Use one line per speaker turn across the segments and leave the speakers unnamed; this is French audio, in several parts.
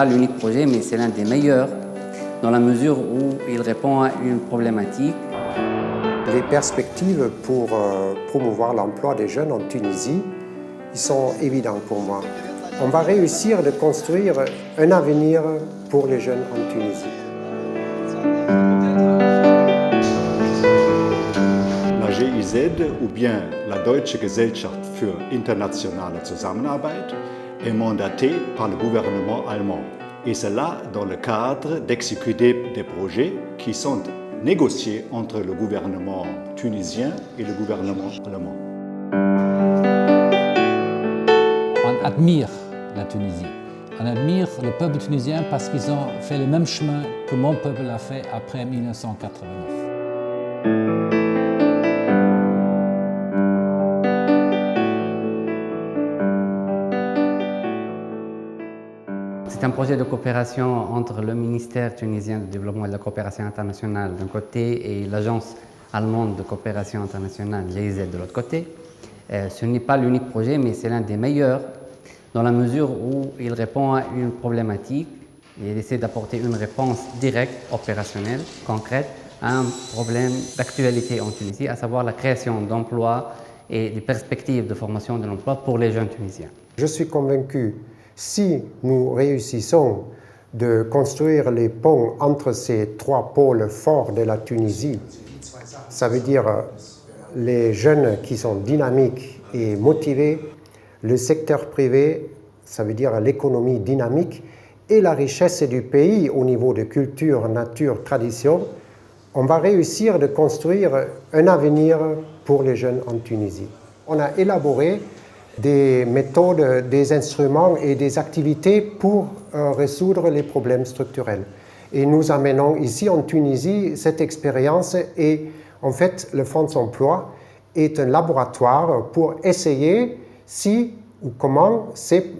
pas l'unique projet, mais c'est l'un des meilleurs dans la mesure où il répond à une problématique.
Les perspectives pour promouvoir l'emploi des jeunes en Tunisie, ils sont évidents pour moi. On va réussir de construire un avenir pour les jeunes en Tunisie.
La GIZ ou bien la Deutsche Gesellschaft für internationale Zusammenarbeit est mandatée par le gouvernement allemand. Et cela dans le cadre d'exécuter des projets qui sont négociés entre le gouvernement tunisien et le gouvernement allemand.
On admire la Tunisie. On admire le peuple tunisien parce qu'ils ont fait le même chemin que mon peuple a fait après 1989.
C'est un projet de coopération entre le ministère tunisien du développement et de la coopération internationale d'un côté et l'agence allemande de coopération internationale, GIZ, de l'autre côté. Ce n'est pas l'unique projet, mais c'est l'un des meilleurs dans la mesure où il répond à une problématique et il essaie d'apporter une réponse directe, opérationnelle, concrète à un problème d'actualité en Tunisie, à savoir la création d'emplois et des perspectives de formation de l'emploi pour les jeunes Tunisiens.
Je suis convaincu, si nous réussissons de construire les ponts entre ces trois pôles forts de la Tunisie, ça veut dire les jeunes qui sont dynamiques et motivés, le secteur privé, ça veut dire l'économie dynamique, et la richesse du pays au niveau de culture, nature, tradition, on va réussir de construire un avenir pour les jeunes en Tunisie. On a élaboré des méthodes, des instruments et des activités pour résoudre les problèmes structurels. Et nous amenons ici en Tunisie cette expérience et en fait le Fonds d'emploi est un laboratoire pour essayer si ou comment ces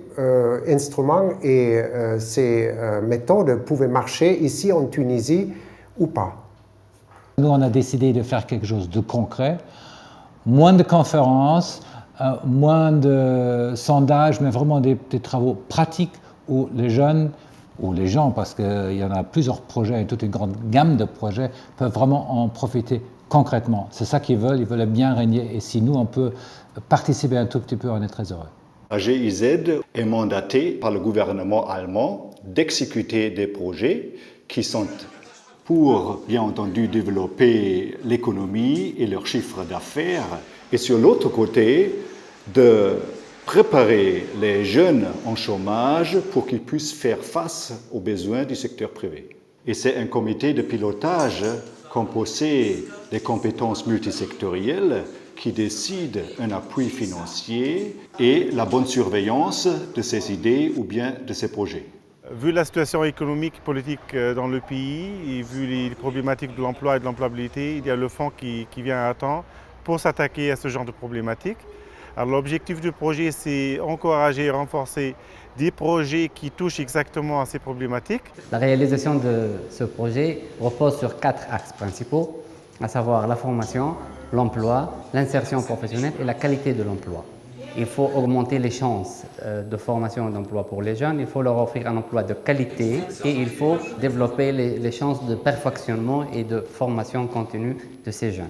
instruments et ces méthodes pouvaient marcher ici en Tunisie ou pas.
Nous, on a décidé de faire quelque chose de concret, moins de conférences, moins de sondages, mais vraiment des travaux pratiques où les jeunes, ou les gens, parce qu'il y en a plusieurs projets et toute une grande gamme de projets, peuvent vraiment en profiter concrètement. C'est ça qu'ils veulent bien régner. Et si nous, on peut participer un tout petit peu, on est très heureux.
La GIZ est mandatée par le gouvernement allemand d'exécuter des projets qui sont pour, bien entendu, développer l'économie et leur chiffre d'affaires, et sur l'autre côté, de préparer les jeunes en chômage pour qu'ils puissent faire face aux besoins du secteur privé. Et c'est un comité de pilotage composé des compétences multisectorielles qui décide un appui financier et la bonne surveillance de ces idées ou bien de ces projets.
Vu la situation économique et politique dans le pays et vu les problématiques de l'emploi et de l'employabilité, il y a le fonds qui vient à temps pour s'attaquer à ce genre de problématiques. Alors l'objectif du projet, c'est encourager et renforcer des projets qui touchent exactement à ces problématiques.
La réalisation de ce projet repose sur 4 axes principaux, à savoir la formation, l'emploi, l'insertion professionnelle et la qualité de l'emploi. Il faut augmenter les chances de formation et d'emploi pour les jeunes, il faut leur offrir un emploi de qualité et il faut développer les chances de perfectionnement et de formation continue de ces jeunes.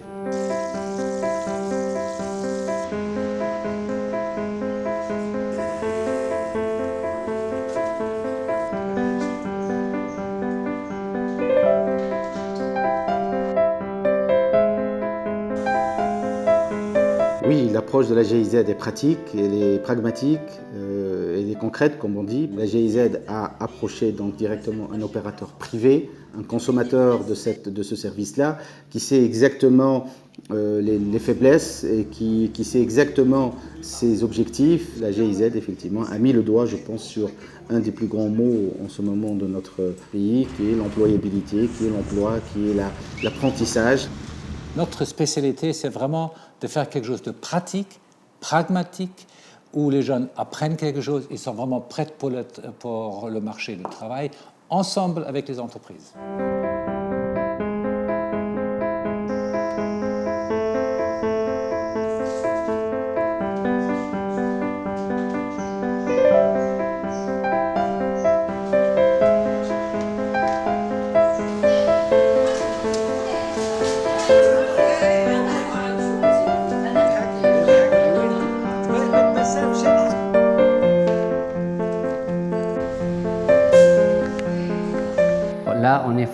Oui, l'approche de la GIZ est pratique, elle est pragmatique, elle est concrète, comme on dit. La GIZ a approché donc directement un opérateur privé, un consommateur de ce service-là, qui sait exactement les faiblesses et qui sait exactement ses objectifs. La GIZ, effectivement, a mis le doigt, je pense, sur un des plus grands mots en ce moment de notre pays, qui est l'employabilité, qui est l'emploi, qui est l'apprentissage.
Notre spécialité, c'est vraiment de faire quelque chose de pratique, pragmatique, où les jeunes apprennent quelque chose, ils sont vraiment prêts pour le marché du travail, ensemble avec les entreprises.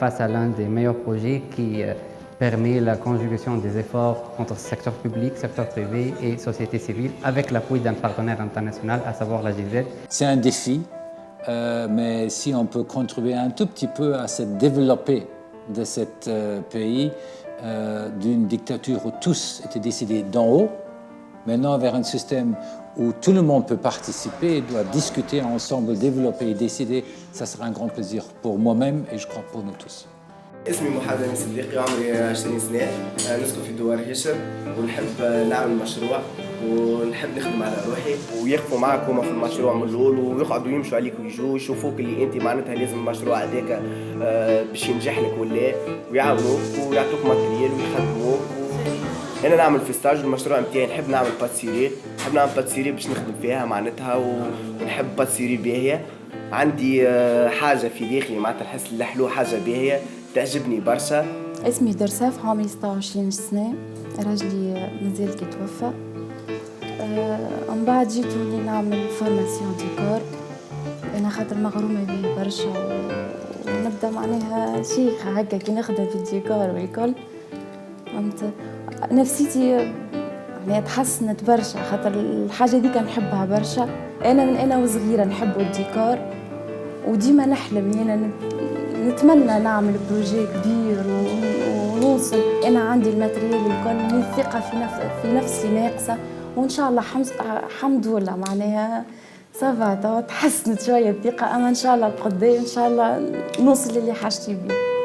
face à l'un des meilleurs projets qui permet la conjugaison des efforts entre secteur public, secteur privé et société civile avec l'appui d'un partenaire international, à savoir la GIZ.
C'est un défi, mais si on peut contribuer un tout petit peu à se développer de ce pays, d'une dictature où tous étaient décidés d'en haut, maintenant vers un système où tout le monde peut participer, doit discuter ensemble, développer et décider, ça sera un grand plaisir pour moi-même et je crois pour nous tous.
اسمي محمد أمين صديقي وعمري 20 سنة نسكن في دوار هشم ونحب نعمل مشروع ونحب نخدم على روحي ويقفوا معك هما في المشروع من الأول ويقعدوا يمشوا عليك ويجوا يشوفوك اللي أنت معناتها لازم المشروع هذاك باش ينجح لك ولا ويعاونوك ويعطوك ماتريال ويخدموك. أنا نعمل في ستاج المشروع نتاعي نحب نعمل باتسيري باش نخدم فيها معناتها ونحب باتسيري باهية. عندي حاجة في داخلي معناتها نحس الحلو حاجة باهية تعجبني برشا.
اسمي درساف عمري 26 سنة راجلي مازال كيتوفى. من بعد جيت ولي نعمل فورماسيون ديكور أنا خاطر مغرومة بيه برشا ونبدا معناها شيخة هكا كي نخدم في الديكور والكل فهمت نفسيتي يعني تحسنت برشا خاطر الحاجة دي كان نحبها برشا. أنا وصغيرة نحب الديكور وديما نحلم أنا نتمنى نعمل بروجي كبير ونوصل. أنا عندي الماتريال الكل الثقة في نفسي ناقصة وإن شاء الله حمد لله معناها صافا تحسنت شوية الثقة أما إن شاء الله القدام إن شاء الله نوصل للي حاجتي بيه.